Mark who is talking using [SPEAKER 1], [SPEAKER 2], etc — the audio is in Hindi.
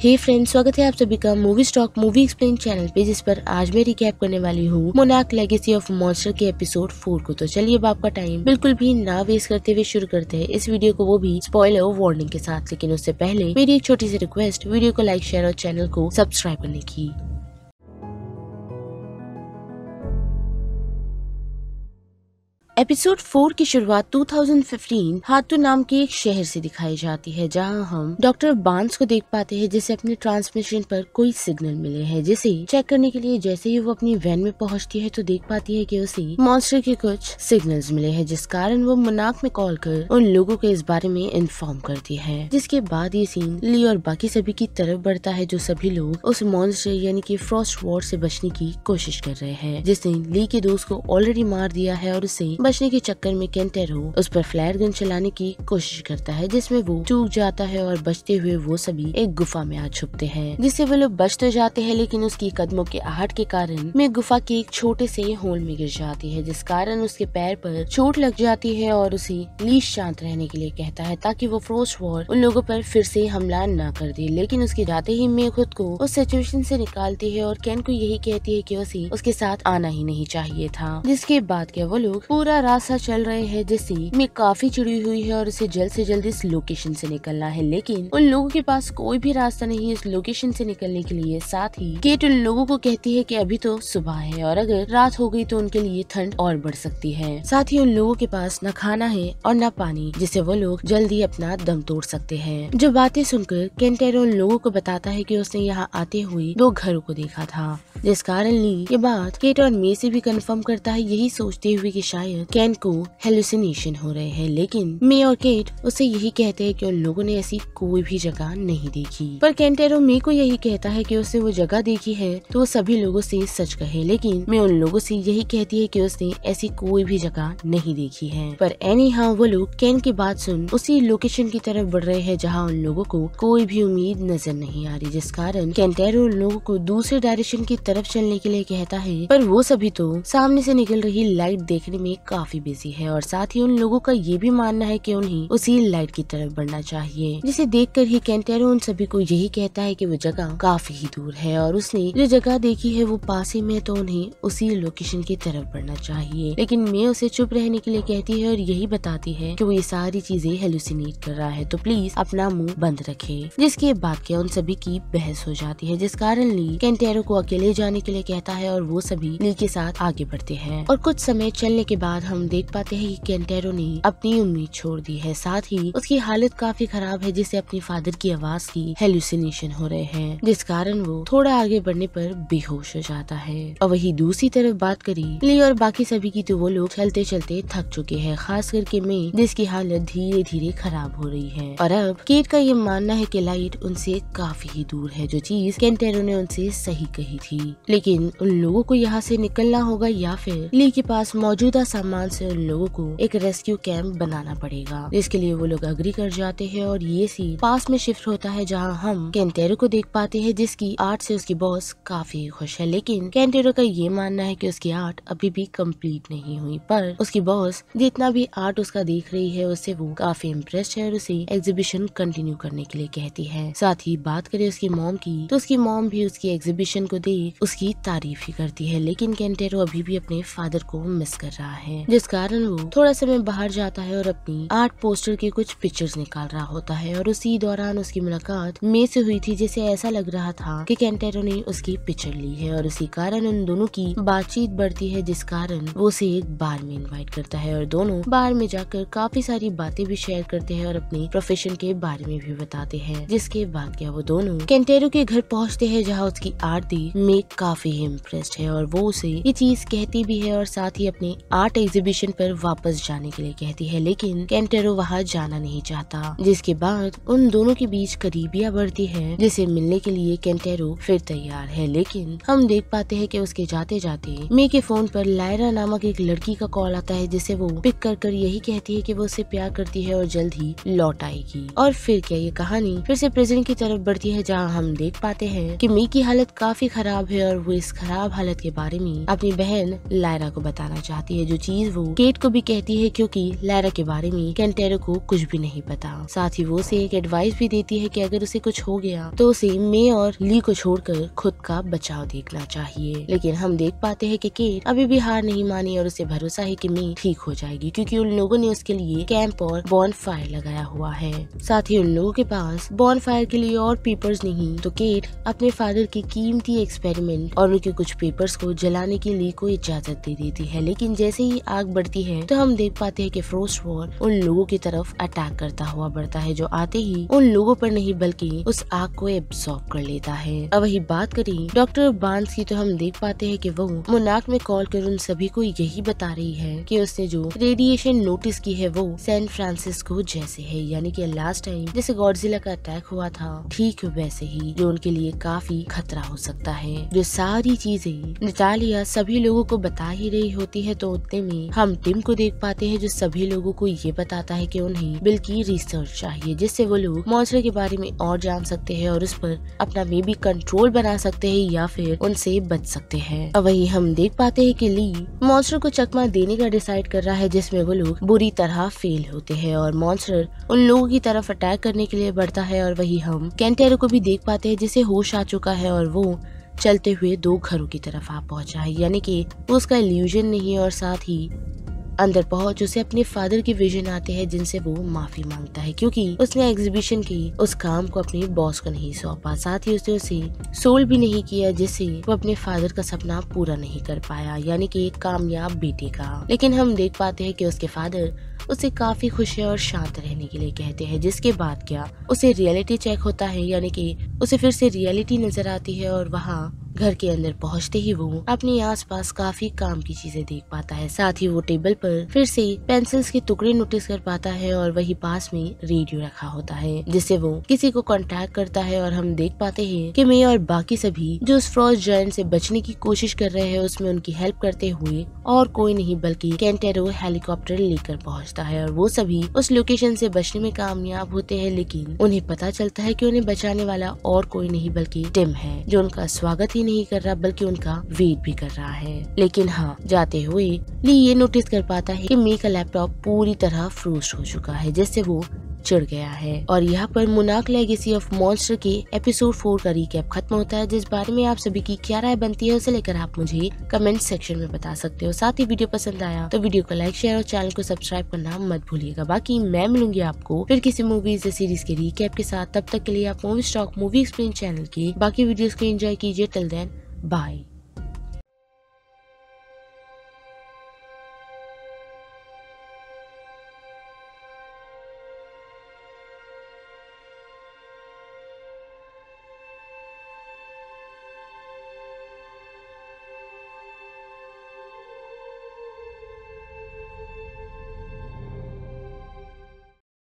[SPEAKER 1] हे फ्रेंड्स, स्वागत है आप सभी का movie stock movie explain channel पे, जिस पर आज मैं रिकैप करने वाली हूँ मोनार्क लेगेसी ऑफ मॉन्स्टर के एपिसोड 4 को। तो चलिए अब आपका टाइम बिल्कुल भी ना वेस्ट करते हुए शुरू करते हैं इस वीडियो को, वो भी स्पॉइलर वार्निंग के साथ। लेकिन उससे पहले मेरी एक छोटी सी रिक्वेस्ट, वीडियो को लाइक, शेयर और चैनल को सब्सक्राइब करने की। एपिसोड 4 की शुरुआत 2015 हातू नाम के एक शहर से दिखाई जाती है, जहां हम डॉक्टर बार्न्स को देख पाते हैं, जिसे अपने ट्रांसमिशन पर कोई सिग्नल मिले हैं, जिसे चेक करने के लिए जैसे ही वो अपनी वैन में पहुंचती है तो देख पाती है कि उसे मॉन्स्टर के कुछ सिग्नल्स मिले हैं, जिस कारण वो मोनार्क में कॉल कर उन लोगों को इस बारे में इन्फॉर्म करती है। जिसके बाद ये सीन ली और बाकी सभी की तरफ बढ़ता है, जो सभी लोग उस मॉन्स्टर यानी कि फ्रॉस्ट वॉर से बचने की कोशिश कर रहे हैं, जिसने ली के दोस्त को ऑलरेडी मार दिया है और उसे बचने के चक्कर में केंटेरो उस पर फ्लेयर गन चलाने की कोशिश करता है, जिसमें वो चूक जाता है और बचते हुए वो सभी एक गुफा में आ छुपते हैं, जिससे वो लोग बच तो जाते हैं, लेकिन उसकी कदमों के आहट के कारण में गुफा के एक छोटे से होल में गिर जाती है, जिस कारण उसके पैर पर चोट लग जाती है और उसे ली शांत रहने के लिए कहता है ताकि वो फ्रॉस्ट वॉर उन लोगों पर फिर से हमला न कर दे। लेकिन उसके जाते ही मैं खुद को उस सिचुएशन से निकालती है और केन को यही कहती है कि उसे उसके साथ आना ही नहीं चाहिए था। जिसके बाद क्या वो लोग पूरा रास्ता चल रहे हैं, जिससे मैं काफी चिड़ी हुई है और उसे जल्द से जल्द इस लोकेशन से निकलना है, लेकिन उन लोगों के पास कोई भी रास्ता नहीं है इस लोकेशन से निकलने के लिए। साथ ही केट उन लोगों को कहती है कि अभी तो सुबह है और अगर रात हो गई तो उनके लिए ठंड और बढ़ सकती है। साथ ही उन लोगों के पास न खाना है और न पानी, जिससे वो लोग जल्दी अपना दम तोड़ सकते हैं। जो बातें सुनकर केंटेरो उन लोगों को बताता है कि उसने यहाँ आते हुए 2 घरों को देखा था, जिस कारण ली ये बात केट और मे से भी कंफर्म करता है, यही सोचते हुए कि शायद केन को हेलुसिनेशन हो रहे हैं। लेकिन मे और केट उसे यही कहते हैं कि उन लोगों ने ऐसी कोई भी जगह नहीं देखी, पर केंटेरो मे को यही कहता है कि उसने वो जगह देखी है तो वो सभी लोगों से सच कहे। लेकिन मे उन लोगों से यही कहती है कि उसने ऐसी कोई भी जगह नहीं देखी है। पर एनी हाउ वो लोग केन की बात सुन उसी लोकेशन की तरफ बढ़ रहे हैं, जहाँ उन लोगों को कोई भी उम्मीद नजर नहीं आ रही, जिस कारण केंटेरो उन लोगों को दूसरे डायरेक्शन की तरफ चलने के लिए कहता है, पर वो सभी तो सामने से निकल रही लाइट देखने में काफी बिजी है और साथ ही उन लोगों का ये भी मानना है कि उन्हें उसी लाइट की तरफ बढ़ना चाहिए, जिसे देखकर ही केंटेरो उन सभी को यही कहता है कि वो जगह काफी ही दूर है और उसने जो जगह देखी है वो पास ही में, तो उन्हें उसी लोकेशन की तरफ बढ़ना चाहिए। लेकिन मैं उसे चुप रहने के लिए कहती है और यही बताती है कि वो ये सारी चीजें हेलुसिनेट कर रहा है, तो प्लीज अपना मुंह बंद रखे। जिसके बाद क्या उन सभी की बहस हो जाती है, जिस कारण ली केंटेरो को अकेले जाने के लिए कहता है और वो सभी ली के साथ आगे बढ़ते हैं। और कुछ समय चलने के बाद हम देख पाते हैं कि केंटेरो ने अपनी उम्मीद छोड़ दी है, साथ ही उसकी हालत काफी खराब है, जिससे अपनी फादर की आवाज की हेलुसिनेशन हो रहे हैं, जिस कारण वो थोड़ा आगे बढ़ने पर बेहोश हो जाता है। और वही दूसरी तरफ बात करी ली और बाकी सभी की, तो वो लोग चलते चलते थक चुके हैं, खास करके मैं, जिसकी हालत धीरे धीरे खराब हो रही है। और अब केट का ये मानना है कि लाइट उनसे काफी ही दूर है, जो चीज केंटेरो ने उनसे सही कही थी। लेकिन उन लोगों को यहाँ से निकलना होगा या फिर ली के पास मौजूदा सामान से उन लोगों को एक रेस्क्यू कैंप बनाना पड़ेगा, जिसके लिए वो लोग अग्री कर जाते हैं। और ये सीन पास में शिफ्ट होता है, जहाँ हम केंटेरो को देख पाते हैं, जिसकी आर्ट से उसकी बॉस काफी खुश है। लेकिन केंटेरो का ये मानना है कि उसकी आर्ट अभी भी कंप्लीट नहीं हुई, पर उसकी बॉस जितना भी आर्ट उसका देख रही है उससे वो काफी इम्प्रेस्ड है और उसे एग्जीबिशन कंटिन्यू करने के लिए कहती है। साथ ही बात करें उसकी मॉम की, तो उसकी मॉम भी उसकी एग्जीबिशन को देख उसकी तारीफ ही करती है। लेकिन केंटेरो अभी भी अपने फादर को मिस कर रहा है, जिस कारण वो थोड़ा समय बाहर जाता है और अपनी आर्ट पोस्टर के कुछ पिक्चर्स निकाल रहा होता है। और उसी दौरान उसकी मुलाकात मे से हुई थी, जिसे ऐसा लग रहा था कि केंटेरो ने उसकी पिक्चर ली है और उसी कारण उन दोनों की बातचीत बढ़ती है, जिस कारण वो उसे एक बार में इनवाइट करता है और दोनों बार में जाकर काफी सारी बातें भी शेयर करते हैं और अपने प्रोफेशन के बारे में भी बताते हैं। जिसके बाद क्या वो दोनों केंटेरो के घर पहुँचते हैं, जहाँ उसकी आर्ट देख मे काफी इम्प्रेस्ड है और वो उसे ये चीज कहती भी है और साथ ही अपने आर्ट एग्जीबिशन पर वापस जाने के लिए कहती है। लेकिन केंटेरो वहाँ जाना नहीं चाहता, जिसके बाद उन दोनों के बीच करीबियां बढ़ती है, जिसे मिलने के लिए केंटेरो फिर तैयार है। लेकिन हम देख पाते हैं कि उसके जाते जाते मे के फोन पर लायरा नामक एक लड़की का कॉल आता है, जिसे वो पिक कर यही कहती है कि वो उसे प्यार करती है और जल्द ही लौट आएगी। और फिर क्या ये कहानी फिर से प्रेजेंट की तरफ बढ़ती है, जहाँ हम देख पाते हैं कि मे की हालत काफी खराब है और वो इस खराब हालत के बारे में अपनी बहन लायरा को बताना चाहती है, जो चीज चीज वो केट को भी कहती है क्योंकि लैरा के बारे में केंटेरो को कुछ भी नहीं पता। साथ ही वो उसे एक एडवाइस भी देती है कि अगर उसे कुछ हो गया तो उसे मे और ली को छोड़कर खुद का बचाव देखना चाहिए। लेकिन हम देख पाते हैं कि केट अभी भी हार नहीं मानी और उसे भरोसा है कि मे ठीक हो जाएगी क्योंकि उन लोगों ने उसके लिए कैंप और बॉन फायर लगाया हुआ है। साथ ही उन लोगों के पास बॉन फायर के लिए और पेपर्स नहीं तो केट अपने फादर की कीमती एक्सपेरिमेंट और उनके कुछ पेपर्स को जलाने के लिए को इजाजत दे देती है। लेकिन जैसे ही आग बढ़ती है तो हम देख पाते हैं कि फ्रोस्ट वॉर उन लोगों की तरफ अटैक करता हुआ बढ़ता है, जो आते ही उन लोगों पर नहीं बल्कि उस आग को एब्सॉर्ब कर लेता है। अब वही बात करें डॉक्टर बार्न्स की तो हम देख पाते हैं कि वो मोनार्क में कॉल कर उन सभी को यही बता रही है कि उसने जो रेडिएशन नोटिस की है वो सैन फ्रांसिस्को जैसे है, यानी कि लास्ट टाइम जैसे गॉडजिला का अटैक हुआ था ठीक वैसे ही, जो उनके लिए काफी खतरा हो सकता है। जो सारी चीजें नटालिया सभी लोगों को बता ही रही होती है तो उतने में हम टिम को देख पाते हैं जो सभी लोगों को ये बताता है कि उन्हें बिल की रिसर्च चाहिए जिससे वो लोग मॉन्स्टर के बारे में और जान सकते हैं और उस पर अपना मे बी कंट्रोल बना सकते हैं या फिर उनसे बच सकते हैं। अब वही हम देख पाते हैं कि ली मॉन्स्टर को चकमा देने का डिसाइड कर रहा है जिसमें वो लोग बुरी तरह फेल होते हैं और मॉन्स्टर उन लोगों की तरफ अटैक करने के लिए बढ़ता है। और वही हम केंटेरो को भी देख पाते हैं जिसे होश आ चुका है और वो चलते हुए दो घरों की तरफ आ पहुंचा है, यानी कि वो उसका इल्यूजन नहीं है। और साथ ही अंदर पहुंच उसे अपने फादर के विजन आते हैं जिनसे वो माफी मांगता है क्योंकि उसने एग्जीबिशन की उस काम को अपने बॉस को नहीं सौंपा। साथ ही उसने उसे सोल भी नहीं किया जिससे वो अपने फादर का सपना पूरा नहीं कर पाया, यानी कि एक कामयाब बेटे का। लेकिन हम देख पाते हैं कि उसके फादर उसे काफी खुश है और शांत रहने के लिए कहते हैं, जिसके बाद क्या उसे रियलिटी चेक होता है, यानी कि उसे फिर से रियलिटी नजर आती है और वहाँ घर के अंदर पहुंचते ही वो अपने आसपास काफी काम की चीजें देख पाता है। साथ ही वो टेबल पर फिर से पेंसिल्स के टुकड़े नोटिस कर पाता है और वही पास में रेडियो रखा होता है जिससे वो किसी को कांटेक्ट करता है। और हम देख पाते हैं कि मे और बाकी सभी जो उस फ्रॉस्ट जायंट से बचने की कोशिश कर रहे हैं उसमें उनकी हेल्प करते हुए और कोई नहीं बल्कि केंटेरो हेलीकॉप्टर लेकर पहुंचता है और वो सभी उस लोकेशन से बचने में कामयाब होते हैं। लेकिन उन्हें पता चलता है कि उन्हें बचाने वाला और कोई नहीं बल्कि टिम है, जो उनका स्वागत ही नहीं कर रहा बल्कि उनका वेट भी कर रहा है। लेकिन हाँ, जाते हुए ली ये नोटिस कर पाता है कि मे का लैपटॉप पूरी तरह फ्रोस्ट हो चुका है जिससे वो चिढ़ गया है। और यहाँ पर मोनार्क लेगेसी ऑफ मॉन्स्टर के एपिसोड 4 का रिकैप खत्म होता है, जिस बारे में आप सभी की क्या राय बनती है उसे लेकर आप मुझे कमेंट सेक्शन में बता सकते हो। साथ ही वीडियो पसंद आया तो वीडियो को लाइक शेयर और चैनल को सब्सक्राइब करना मत भूलिएगा। बाकी मैं मिलूंगी आपको फिर किसी मूवीज या सीरीज के रिकैप के साथ। तब तक के लिए आप movie stock movie explain channel की बाकी वीडियोस को एंजॉय कीजिए। Till then bye.